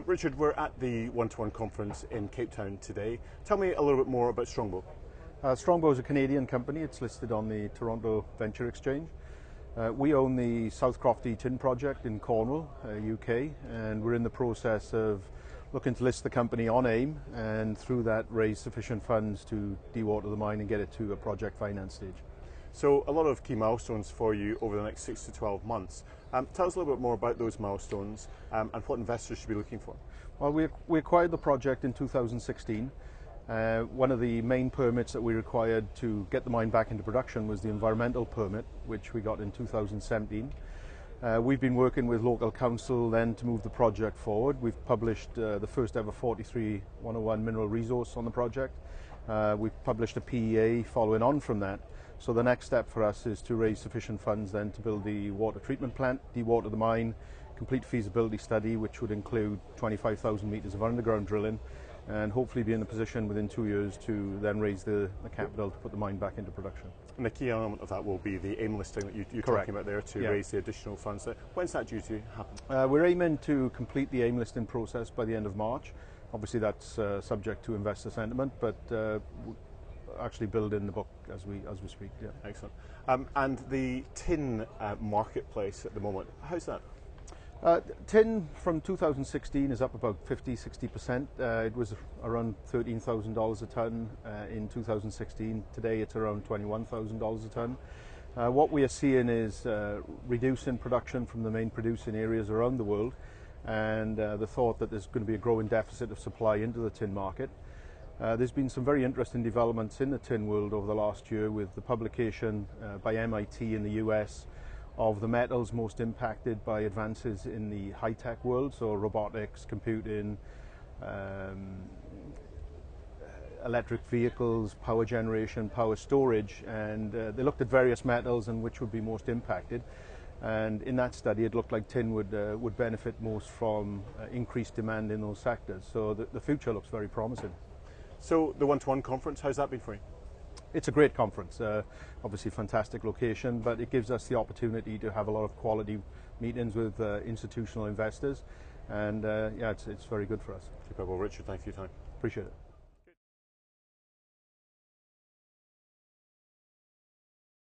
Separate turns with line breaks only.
Richard, we're at the one-to-one conference in Cape Town today. Tell me a little bit more about Strongbow.
Strongbow is a Canadian company. It's listed on the Toronto Venture Exchange. We own the South Crofty Tin Project in Cornwall, UK, and we're in the process of looking to list the company on AIM and through that raise sufficient funds to dewater the mine and get it to a project finance stage.
So a lot of key milestones for you over the next 6 to 12 months. Tell us a little bit more about those milestones and what investors should be looking for.
Well, we acquired the project in 2016. One of the main permits that we required to get the mine back into production was the environmental permit, which we got in 2017. We've been working with local council then to move the project forward. We've published the first ever 43-101 mineral resource on the project. We've published a PEA following on from that. So the next step for us is to raise sufficient funds then to build the water treatment plant, dewater the mine, complete feasibility study, which would include 25,000 metres of underground drilling, and hopefully be in a position within 2 years to then raise the capital to put the mine back into production.
And the key element of that will be the AIM listing that you're talking about there to raise the additional funds. So when's that due to happen?
We're aiming to complete the AIM listing process by the end of March. Obviously that's subject to investor sentiment, but actually building the book as we speak. Yeah.
Excellent. And the tin marketplace at the moment, how's that?
Tin from 2016 is up about 50-60%. It was around $13,000 a tonne in 2016. Today it's around $21,000 a tonne. What we are seeing is reducing production from the main producing areas around the world, and the thought that there's going to be a growing deficit of supply into the tin market. There's been some very interesting developments in the tin world over the last year with the publication by MIT in the US of the metals most impacted by advances in the high-tech world, so robotics, computing, electric vehicles, power generation, power storage, and they looked at various metals and which would be most impacted. And in that study, it looked like tin would benefit most from increased demand in those sectors. So the future looks very promising.
So the one-to-one conference, how's that been for you?
It's a great conference, obviously fantastic location, but it gives us the opportunity to have a lot of quality meetings with institutional investors, and yeah, it's very good for us.
Super. Well, Richard, thanks for your time.
Appreciate it.